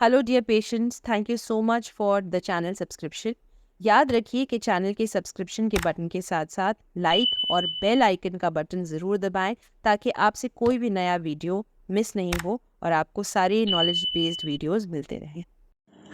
Hello dear patients, thank you so much for the channel subscription. याद रखिए कि channel के सब्सक्रिप्शन के बटन के साथ साथ लाइक और बेल आइकन का बटन ज़रूर दबाएं ताकि आपसे कोई भी नया वीडियो मिस नहीं हो और आपको सारे नॉलेज बेस्ड वीडियोस मिलते रहें।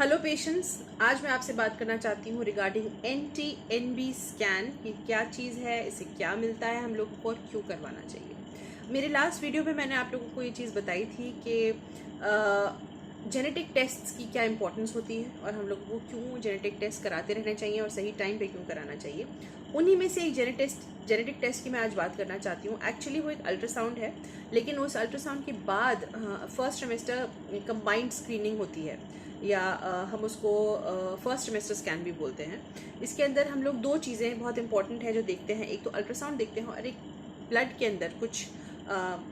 हेलो पेशेंट्स, आज मैं आपसे बात करना चाहती हूँ रिगार्डिंग NT-NB स्कैन। ये क्या चीज़ है, इससे क्या मिलता है हम लोगों को और क्यों करवाना चाहिए। मेरे लास्ट वीडियो में मैंने आप लोगों को ये चीज़ बताई थी कि जेनेटिक टेस्ट्स की क्या इंपॉर्टेंस होती है और हम लोगों को क्यों जेनेटिक टेस्ट कराते रहने चाहिए और सही टाइम पे क्यों कराना चाहिए। उन्हीं में से एक जेनेटिक टेस्ट की मैं आज बात करना चाहती हूँ। एक्चुअली वो एक अल्ट्रासाउंड है, लेकिन उस अल्ट्रासाउंड के बाद फर्स्ट सेमेस्टर कंबाइंड स्क्रीनिंग होती है, या हम उसको फर्स्ट सेमेस्टर स्कैन भी बोलते हैं। इसके अंदर हम लोग दो चीज़ें बहुत इंपॉर्टेंट है जो देखते हैं। एक तो अल्ट्रासाउंड देखते हैं और एक ब्लड के अंदर कुछ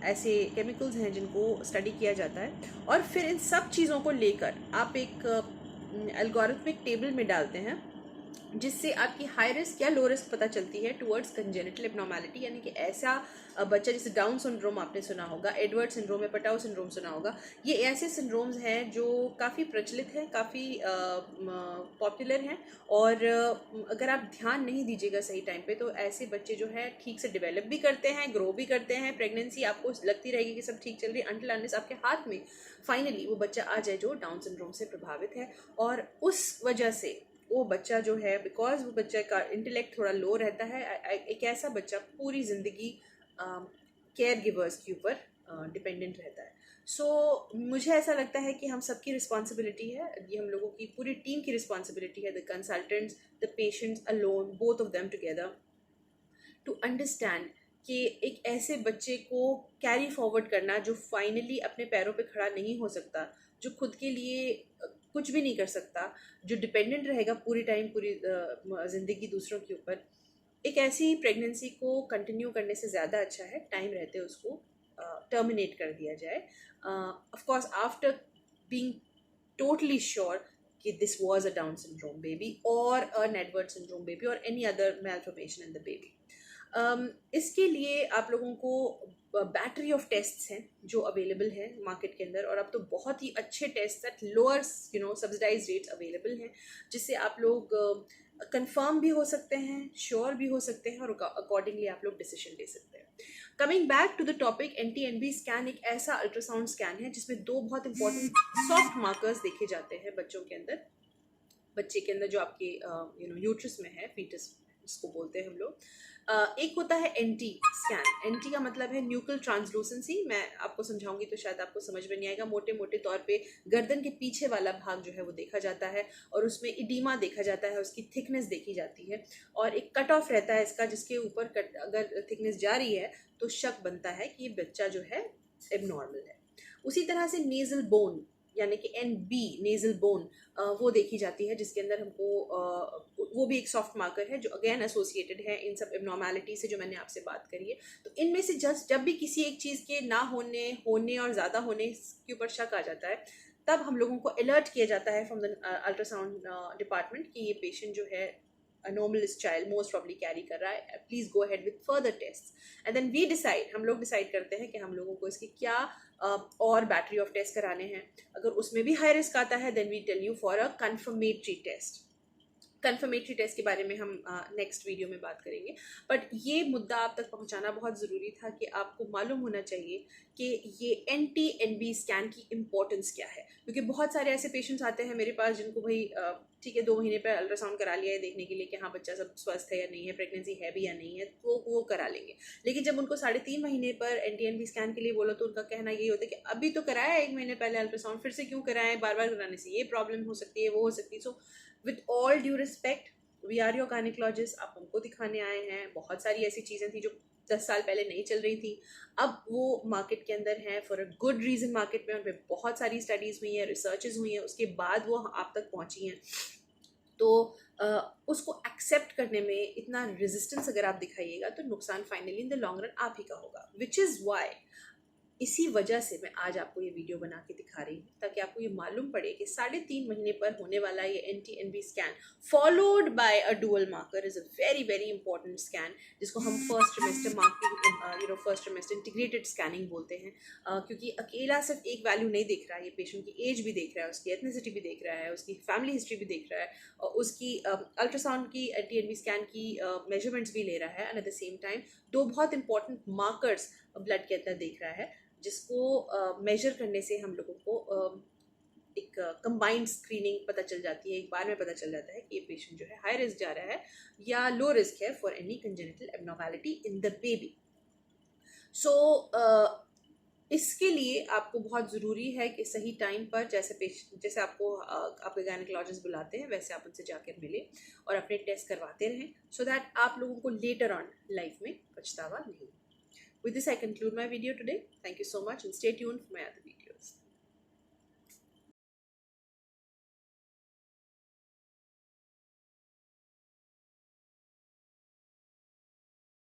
ऐसे केमिकल्स हैं जिनको स्टडी किया जाता है। और फिर इन सब चीज़ों को लेकर आप एक एल्गोरिथमिक टेबल में डालते हैं, जिससे आपकी हाई रिस्क या लो रिस्क पता चलती है टुवर्ड्स कंजेनिटल एब्नॉर्मेलिटी, यानी कि ऐसा बच्चा, जैसे डाउन सिंड्रोम आपने सुना होगा, एडवर्ड सिंड्रोम या पटाउ सिंड्रोम सुना होगा। ये ऐसे सिंड्रोम्स हैं जो काफ़ी प्रचलित हैं, काफ़ी पॉपुलर हैं। और अगर आप ध्यान नहीं दीजिएगा सही टाइम पे तो ऐसे बच्चे जो है ठीक से डेवलप भी करते हैं, ग्रो भी करते हैं। प्रेगनेंसी आपको लगती रहेगी कि सब ठीक चल रही है, अनटिल अनलेस आपके हाथ में फाइनली वो बच्चा आ जाए जो डाउन सिंड्रोम से प्रभावित है। और उस वजह से वो बच्चा जो है, बिकॉज वो बच्चे का इंटेलेक्ट थोड़ा लो रहता है, एक ऐसा बच्चा पूरी ज़िंदगी केयर गिवर्स के ऊपर डिपेंडेंट रहता है। मुझे ऐसा लगता है कि हम सबकी रिस्पॉन्सिबिलिटी है, ये हम लोगों की पूरी टीम की रिस्पॉन्सिबिलिटी है, the consultants, the patients alone, both of them together, to understand कि एक ऐसे बच्चे को कैरी फॉरवर्ड करना जो फाइनली अपने पैरों पे खड़ा नहीं हो सकता, जो खुद के लिए कुछ भी नहीं कर सकता, जो डिपेंडेंट रहेगा पूरी टाइम, पूरी ज़िंदगी दूसरों के ऊपर। एक ऐसी प्रेगनेंसी को कंटिन्यू करने से ज़्यादा अच्छा है टाइम रहते उसको टर्मिनेट कर दिया जाए, of course after being totally sure कि this was a Down syndrome baby or an Edward syndrome baby or any other malformation in the baby. इसके लिए आप लोगों को बैटरी ऑफ टेस्ट्स हैं जो अवेलेबल हैं मार्केट के अंदर, और अब तो बहुत ही अच्छे test at lower subsidised rates available हैं, जिससे आप लोग कंफर्म भी हो सकते हैं, श्योर भी हो सकते हैं, और अकॉर्डिंगली आप लोग डिसीजन ले सकते हैं। Coming back to the topic, NT-NB scan एक ऐसा अल्ट्रासाउंड स्कैन है जिसमें दो बहुत इंपॉर्टेंट सॉफ्ट मार्कर्स देखे जाते हैं बच्चों के अंदर। बच्चे के अंदर जो आपके यूट्रस में है, फीटस जिसको बोलते हैं हम लोग। एक होता है NT स्कैन। NT का मतलब है न्यूक्लियर ट्रांसलूसेंसी। मैं आपको समझाऊंगी तो शायद आपको समझ में नहीं आएगा। मोटे मोटे तौर पे गर्दन के पीछे वाला भाग जो है वो देखा जाता है, और उसमें इडीमा देखा जाता है, उसकी थिकनेस देखी जाती है, और एक कट ऑफ रहता है इसका, जिसके ऊपर अगर थिकनेस जा रही है तो शक बनता है कि ये बच्चा जो है एबनॉर्मल है। उसी तरह से नेजल बोन, यानी कि NB नेजल बोन, वो देखी जाती है, जिसके अंदर हमको वो भी एक सॉफ्ट मार्कर है जो अगेन एसोसिएटेड है इन सब एबनॉर्मेलिटी से जो मैंने आपसे बात करी है। तो इनमें से जब भी किसी एक चीज़ के ना होने होने और ज़्यादा होने के ऊपर शक आ जाता है, तब हम लोगों को अलर्ट किया जाता है फ्रॉम द अल्ट्रासाउंड डिपार्टमेंट कि ये पेशेंट जो है anomalous child most probably carry कर रहा है, please go ahead with further tests, and then we decide, हम लोग डिसाइड करते हैं कि हम लोगों को इसकी क्या और बैटरी ऑफ टेस्ट कराने हैं। अगर उसमें भी हाई रिस्क आता है then we tell you for a confirmatory test. Confirmatory test के बारे में हम नेक्स्ट वीडियो में बात करेंगे, बट ये मुद्दा आप तक पहुंचाना बहुत ज़रूरी था कि आपको मालूम होना चाहिए कि ये NT-NB स्कैन की इम्पोर्टेंस क्या है। क्योंकि बहुत सारे ऐसे पेशेंट्स आते हैं मेरे पास जिनको भाई ठीक है 2 महीने पर अल्ट्रासाउंड करा लिया है देखने के लिए कि हाँ बच्चा सब स्वस्थ है या नहीं है, प्रेगनेंसी है भी या नहीं है, तो वो करा लेंगे। लेकिन जब उनको 3.5 महीने पर NT-NB स्कैन के लिए बोलो तो उनका कहना ये होता है कि अभी तो कराया 1 महीने पहले अल्ट्रासाउंड, फिर से क्यों कराएं, बार बार कराने से ये प्रॉब्लम हो सकती है, वो हो सकती है। So with all due respect, we are your gynaecologist, आप हमको दिखाने आए हैं। बहुत सारी ऐसी चीज़ें थी जो 10 साल पहले नहीं चल रही थी, अब वो मार्केट के अंदर हैं for a good reason. Market में उन पर बहुत सारी स्टडीज़ हुई हैं, रिसर्चेज हुई हैं, उसके बाद वो आप तक पहुंची हैं। तो उसको एक्सेप्ट करने में इतना रेजिस्टेंस अगर आप दिखाइएगा तो नुकसान finally in the long run आप ही का होगा, विच इज़ वाई इसी वजह से मैं आज आपको ये वीडियो बना के दिखा रही हूँ, ताकि आपको ये मालूम पड़े कि 3.5 महीने पर होने वाला ये NT&B scan followed by a dual marker is a very very important scan, जिसको हम first trimester marking first trimester integrated scanning बोलते हैं। क्योंकि अकेला सिर्फ एक वैल्यू नहीं देख रहा है, ये पेशेंट की एज भी देख रहा है, उसकी एथनिसिटी भी देख रहा है, उसकी फैमिली हिस्ट्री भी देख रहा है, और उसकी अल्ट्रासाउंड की NT&B स्कैन की मेजरमेंट्स भी ले रहा है, and at the same time दो बहुत इंपॉर्टेंट मार्कर्स ब्लड के अंदर देख रहा है, जिसको मेजर करने से हम लोगों को एक कंबाइंड स्क्रीनिंग पता चल जाती है, एक बार में पता चल जाता है कि ये पेशेंट जो है हाई रिस्क जा रहा है या लो रिस्क है for any congenital abnormality in the baby. So इसके लिए आपको बहुत ज़रूरी है कि सही टाइम पर जैसे आपको आपके गायनेकोलॉजिस्ट बुलाते हैं, वैसे आप उनसे जाकर मिलें और अपने टेस्ट करवाते रहें, सो दैट आप लोगों को लेटर ऑन लाइफ में पछतावा नहीं हो। With this, I conclude my video today. Thank you so much and stay tuned for my other videos.